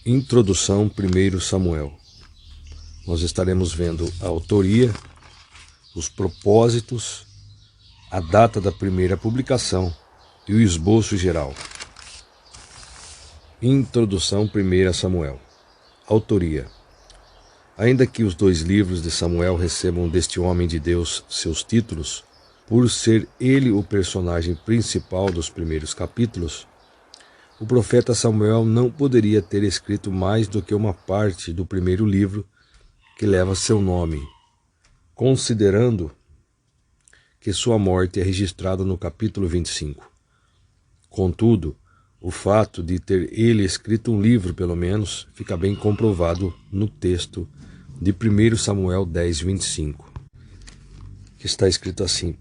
Introdução 1 Samuel. Nós estaremos vendo a autoria, os propósitos, a data da primeira publicação e o esboço geral. Introdução 1 Samuel. Autoria. Ainda que os 2 livros de Samuel recebam deste homem de Deus seus títulos, por ser ele o personagem principal dos primeiros capítulos, o profeta Samuel não poderia ter escrito mais do que uma parte do primeiro livro que leva seu nome, considerando que sua morte é registrada no capítulo 25. Contudo, o fato de ter ele escrito um livro, pelo menos, fica bem comprovado no texto de 1 Samuel 10, 25, que está escrito assim: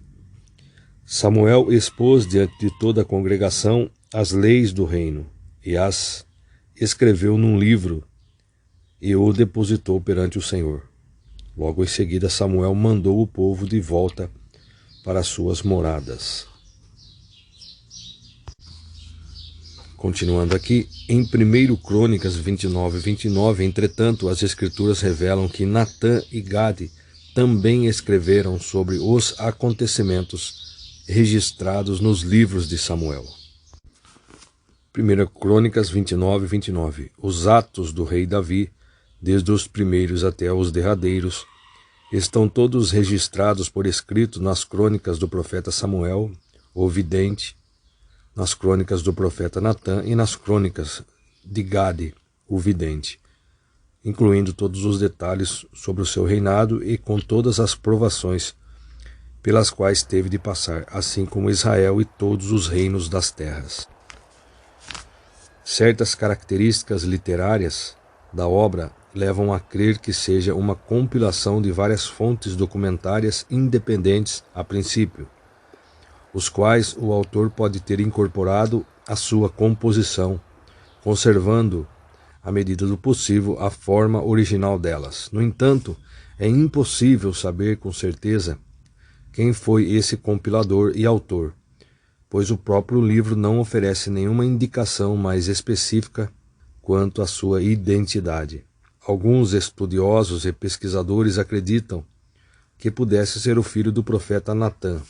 Samuel expôs diante de toda a congregação as leis do reino, e as escreveu num livro, e o depositou perante o Senhor. Logo em seguida, Samuel mandou o povo de volta para suas moradas. Continuando aqui, em 1 Crônicas 29, entretanto, as Escrituras revelam que Natã e Gade também escreveram sobre os acontecimentos registrados nos livros de Samuel. 1 Crônicas 29, os atos do rei Davi, desde os primeiros até os derradeiros, estão todos registrados por escrito nas crônicas do profeta Samuel, o vidente, nas crônicas do profeta Natã e nas crônicas de Gade, o vidente, incluindo todos os detalhes sobre o seu reinado e com todas as provações pelas quais teve de passar, assim como Israel e todos os reinos das terras. Certas características literárias da obra levam a crer que seja uma compilação de várias fontes documentárias independentes a princípio, os quais o autor pode ter incorporado à sua composição, conservando, à medida do possível, a forma original delas. No entanto, é impossível saber com certeza quem foi esse compilador e autor, pois o próprio livro não oferece nenhuma indicação mais específica quanto à sua identidade. Alguns estudiosos e pesquisadores acreditam que pudesse ser o filho do profeta Natã,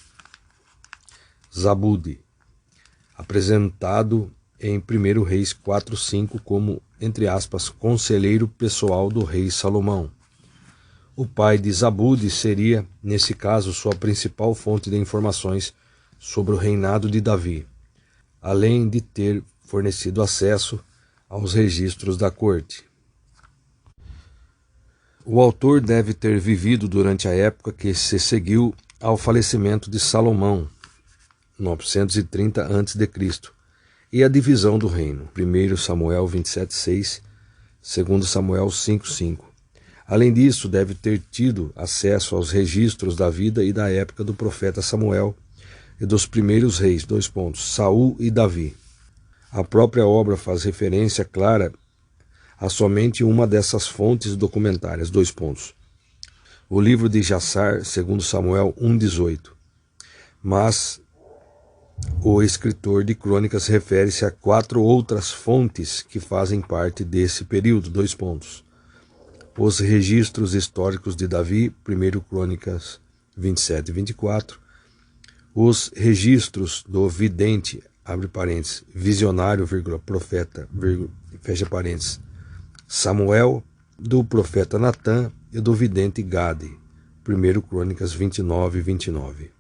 Zabude, apresentado em 1 Reis 4:5 como, entre aspas, conselheiro pessoal do rei Salomão. O pai de Zabude seria, nesse caso, sua principal fonte de informações sobre o reinado de Davi, além de ter fornecido acesso aos registros da corte. O autor deve ter vivido durante a época que se seguiu ao falecimento de Salomão, 930 a.C., e a divisão do reino, 1 Samuel 27:6, 2 Samuel 5:5. Além disso, deve ter tido acesso aos registros da vida e da época do profeta Samuel e dos primeiros reis, Saul e Davi. A própria obra faz referência clara a somente uma dessas fontes documentárias, o livro de Jassar, 2 Samuel 1:18. Mas o escritor de crônicas refere-se a 4 outras fontes que fazem parte desse período, os registros históricos de Davi, 1 Crônicas 27:24, os registros do vidente, abre parênteses, visionário, profeta, fecha parênteses, Samuel, do profeta Natã e do vidente Gade, 1 Crônicas 29:29.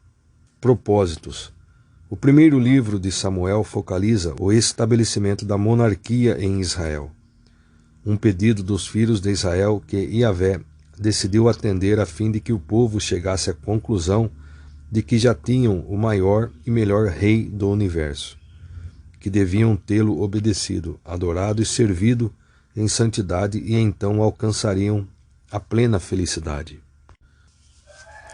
Propósitos. O primeiro livro de Samuel focaliza o estabelecimento da monarquia em Israel, um pedido dos filhos de Israel que Yahvé decidiu atender a fim de que o povo chegasse à conclusão de que já tinham o maior e melhor rei do universo, que deviam tê-lo obedecido, adorado e servido em santidade e então alcançariam a plena felicidade.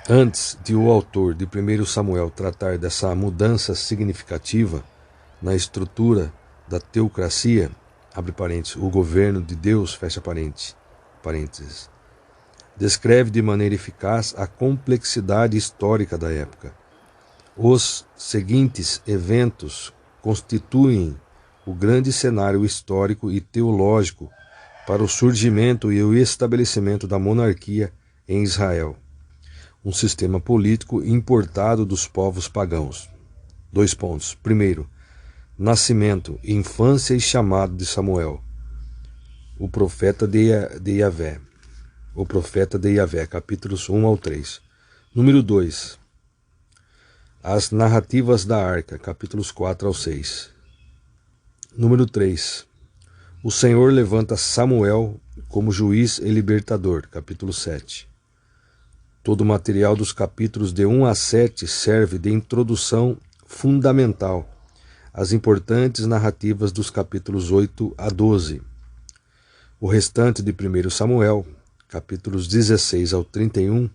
Antes de o autor de 1 Samuel tratar dessa mudança significativa na estrutura da teocracia, abre parênteses, o governo de Deus, fecha parênteses, descreve de maneira eficaz a complexidade histórica da época. Os seguintes eventos constituem o grande cenário histórico e teológico para o surgimento e o estabelecimento da monarquia em Israel, um sistema político importado dos povos pagãos. 2 pontos. Primeiro, nascimento, infância e chamado de Samuel, o profeta de Yahvé. O profeta de Yahvé, capítulos 1 ao 3. Número 2. As narrativas da Arca, capítulos 4 ao 6. Número 3. O Senhor levanta Samuel como juiz e libertador, capítulo 7. Todo o material dos capítulos de 1 a 7 serve de introdução fundamental às importantes narrativas dos capítulos 8 a 12. O restante de 1 Samuel, capítulos 16 ao 31,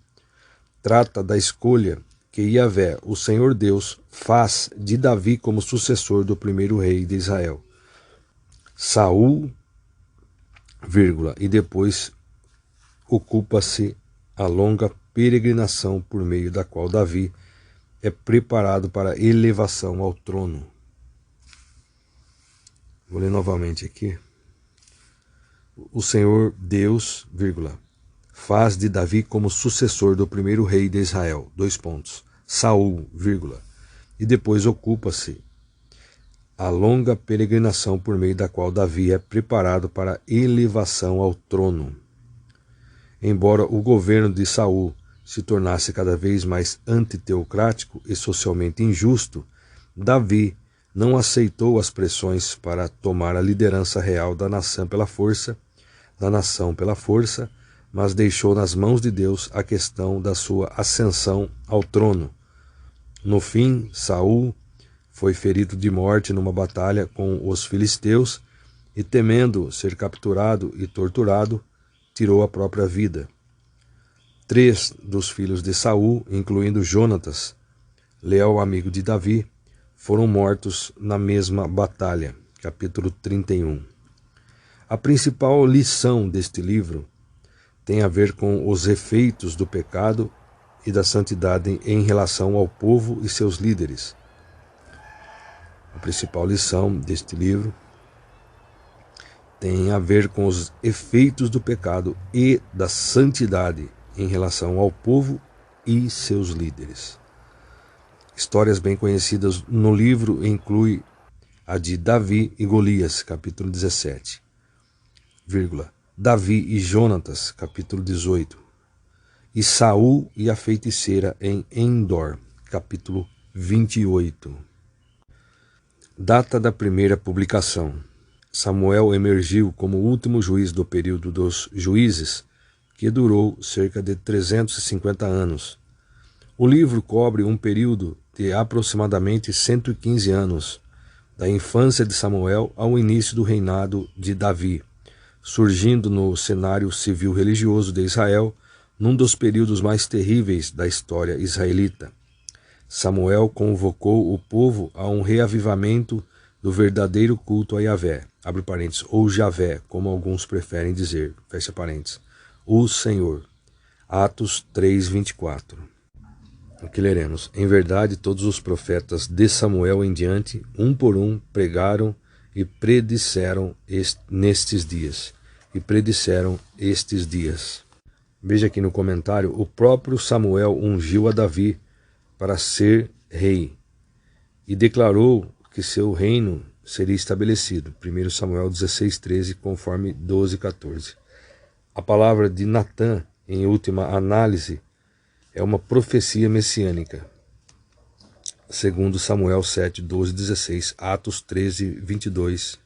trata da escolha que Yahvé, o Senhor Deus, faz de Davi como sucessor do primeiro rei de Israel, Saul, e depois ocupa-se a longa peregrinação por meio da qual Davi é preparado para a elevação ao trono. Vou ler novamente aqui. O Senhor Deus, faz de Davi como sucessor do primeiro rei de Israel, 2 pontos. Saul, e depois ocupa-se a longa peregrinação por meio da qual Davi é preparado para a elevação ao trono. Embora o governo de Saul se tornasse cada vez mais antiteocrático e socialmente injusto, Davi não aceitou as pressões para tomar a liderança real da nação pela força, mas deixou nas mãos de Deus a questão da sua ascensão ao trono. No fim, Saul foi ferido de morte numa batalha com os filisteus e, temendo ser capturado e torturado, tirou a própria vida. 3 dos filhos de Saul, incluindo Jonatas, leal amigo de Davi, foram mortos na mesma batalha. Capítulo 31. A principal lição deste livro tem a ver com os efeitos do pecado e da santidade em relação ao povo e seus líderes. A principal lição deste livro tem a ver com os efeitos do pecado e da santidade em relação ao povo e seus líderes. Histórias bem conhecidas no livro incluem a de Davi e Golias, capítulo 17, Davi e Jonatas, capítulo 18, e Saul e a feiticeira em Endor, capítulo 28. Data da primeira publicação. Samuel emergiu como o último juiz do período dos juízes, que durou cerca de 350 anos. O livro cobre um período de aproximadamente 115 anos, da infância de Samuel ao início do reinado de Davi, surgindo no cenário civil-religioso de Israel, num dos períodos mais terríveis da história israelita. Samuel convocou o povo a um reavivamento do verdadeiro culto a Yahvé, abre parênteses, ou Javé, como alguns preferem dizer, fecha parênteses, o Senhor. Atos 3:24. Aqui leremos: em verdade, todos os profetas de Samuel em diante, um por um, pregaram e predisseram nestes dias. Veja aqui no comentário, o próprio Samuel ungiu a Davi para ser rei e declarou que seu reino seria estabelecido. 1 Samuel 16:13, conforme 12:14. A palavra de Natã, em última análise, é uma profecia messiânica. 2 Samuel 7:12-16, Atos 13:22,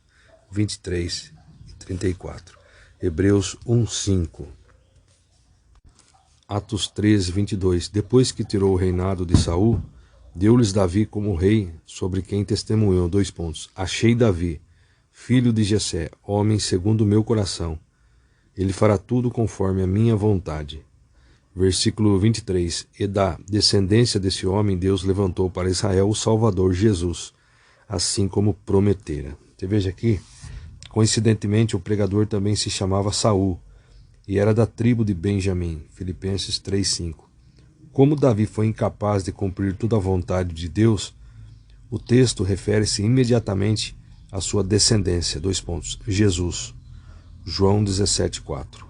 23 e 34. Hebreus 1:5. Atos 13:22. Depois que tirou o reinado de Saul, deu-lhes Davi como rei, sobre quem testemunhou, 2 pontos. Achei Davi, filho de Jessé, homem segundo o meu coração. Ele fará tudo conforme a minha vontade. Versículo 23. E da descendência desse homem Deus levantou para Israel o Salvador Jesus, assim como prometera. Você veja aqui, coincidentemente o pregador também se chamava Saul, e era da tribo de Benjamim. Filipenses 3:5. Como Davi foi incapaz de cumprir toda a vontade de Deus, o texto refere-se imediatamente à sua descendência, 2 pontos, Jesus. João 17,4.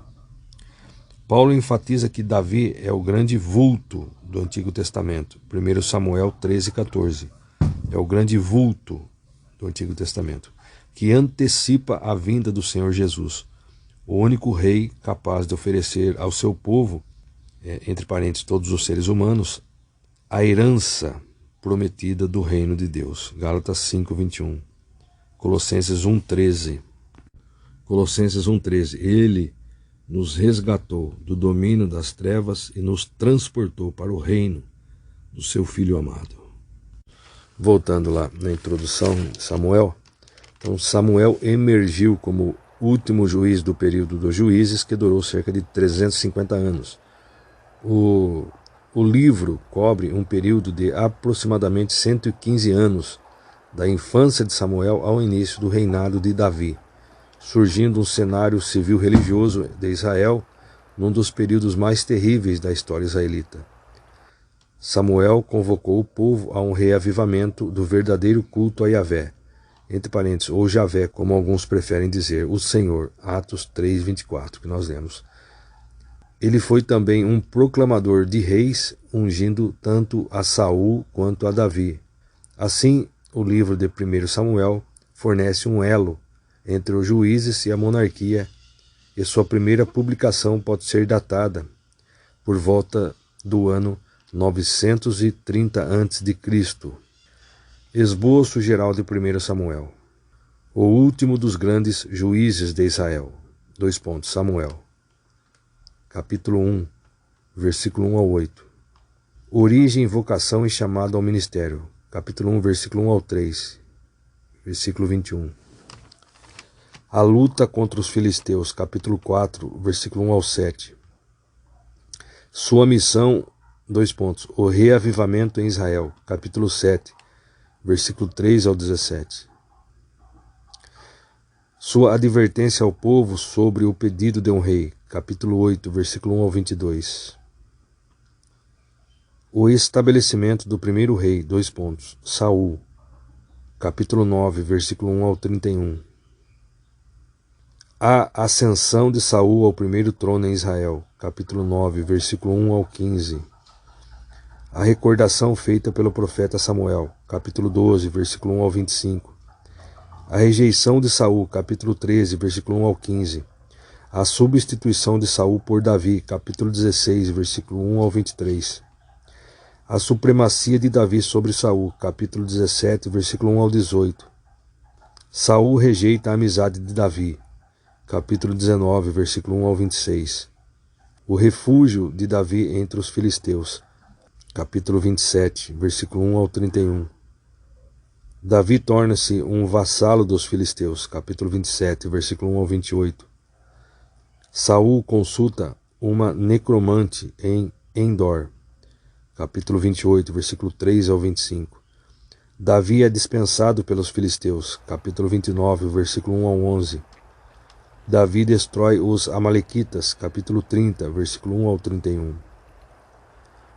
Paulo enfatiza que Davi é o grande vulto do Antigo Testamento. 1 Samuel 13,14. É o grande vulto do Antigo Testamento, que antecipa a vinda do Senhor Jesus, o único rei capaz de oferecer ao seu povo, entre parênteses todos os seres humanos, a herança prometida do reino de Deus. Gálatas 5,21. Colossenses 1,13. Colossenses 1,13. Ele nos resgatou do domínio das trevas e nos transportou para o reino do seu Filho amado. Voltando lá na introdução de Samuel, então Samuel emergiu como último juiz do período dos juízes, que durou cerca de 350 anos. O livro cobre um período de aproximadamente 115 anos, da infância de Samuel ao início do reinado de Davi, surgindo um cenário civil-religioso de Israel num dos períodos mais terríveis da história israelita. Samuel convocou o povo a um reavivamento do verdadeiro culto a Yahvé, entre parênteses, ou Javé, como alguns preferem dizer, o Senhor, Atos 3,24, que nós lemos. Ele foi também um proclamador de reis, ungindo tanto a Saul quanto a Davi. Assim, o livro de 1 Samuel fornece um elo entre os juízes e a monarquia, e sua primeira publicação pode ser datada por volta do ano 930 a.C. Esboço geral de 1 Samuel. O último dos grandes juízes de Israel. Samuel. Capítulo 1, versículo 1 ao 8. Origem, vocação e chamado ao ministério. Capítulo 1, versículo 1 ao 3. Versículo 21. A luta contra os filisteus. Capítulo 4, versículo 1 ao 7. Sua missão, o reavivamento em Israel. Capítulo 7, versículo 3 ao 17. Sua advertência ao povo sobre o pedido de um rei. Capítulo 8, versículo 1 ao 22. O estabelecimento do primeiro rei. Saul. Capítulo 9, versículo 1 ao 31. A ascensão de Saul ao primeiro trono em Israel. Capítulo 9, versículo 1 ao 15. A recordação feita pelo profeta Samuel. Capítulo 12, versículo 1 ao 25. A rejeição de Saul. Capítulo 13, versículo 1 ao 15. A substituição de Saul por Davi. Capítulo 16, versículo 1 ao 23. A supremacia de Davi sobre Saul. Capítulo 17, versículo 1 ao 18. Saul rejeita a amizade de Davi. Capítulo 19, versículo 1 ao 26. O refúgio de Davi entre os filisteus. Capítulo 27, versículo 1 ao 31. Davi torna-se um vassalo dos filisteus. Capítulo 27, versículo 1 ao 28. Saul consulta uma necromante em Endor. Capítulo 28, versículo 3 ao 25. Davi é dispensado pelos filisteus. Capítulo 29, versículo 1 ao 11. Davi destrói os amalequitas. Capítulo 30, versículo 1 ao 31.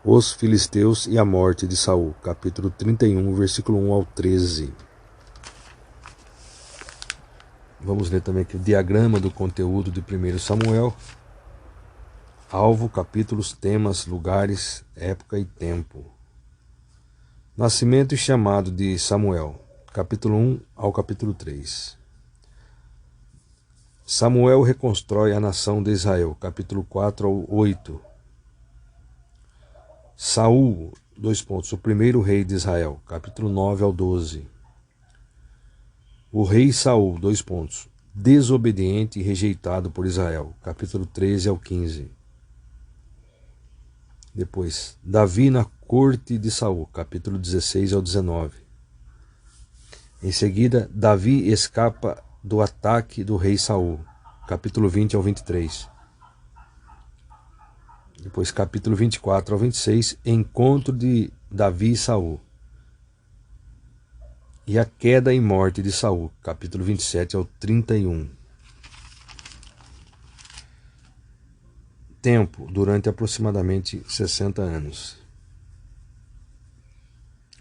Os filisteus e a morte de Saul. Capítulo 31, versículo 1 ao 13. Vamos ler também aqui o diagrama do conteúdo de 1 Samuel. Alvo, capítulos, temas, lugares, época e tempo. Nascimento e chamado de Samuel. Capítulo 1 ao capítulo 3. Samuel reconstrói a nação de Israel. Capítulo 4 ao 8. Saul, o primeiro rei de Israel. Capítulo 9 ao 12. O rei Saul, desobediente e rejeitado por Israel. Capítulo 13 ao 15. Depois, Davi na corte de Saul. Capítulo 16 ao 19. Em seguida, Davi escapa do ataque do rei Saul. Capítulo 20 ao 23. Depois, capítulo 24 ao 26, encontro de Davi e Saul. E a queda e morte de Saul, capítulo 27 ao 31. Tempo, durante aproximadamente 60 anos.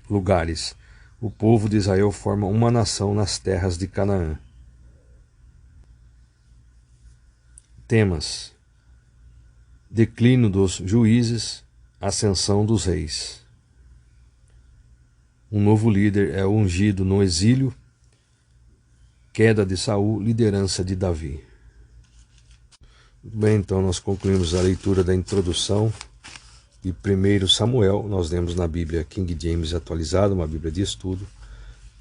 Lugares. O povo de Israel forma uma nação nas terras de Canaã. Temas: declínio dos juízes, ascensão dos reis. Um novo líder é ungido no exílio, queda de Saul, liderança de Davi. Bem, então nós concluímos a leitura da introdução de 1 Samuel. Nós lemos na Bíblia King James atualizada, uma Bíblia de estudo.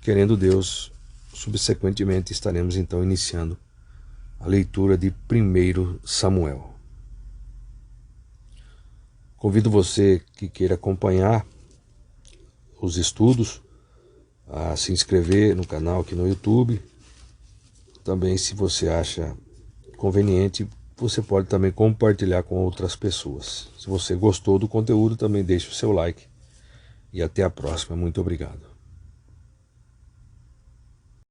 Querendo Deus, subsequentemente estaremos então iniciando a leitura de 1 Samuel. Convido você que queira acompanhar os estudos a se inscrever no canal aqui no YouTube. Também, se você acha conveniente, você pode também compartilhar com outras pessoas. Se você gostou do conteúdo, também deixe o seu like. E até a próxima. Muito obrigado.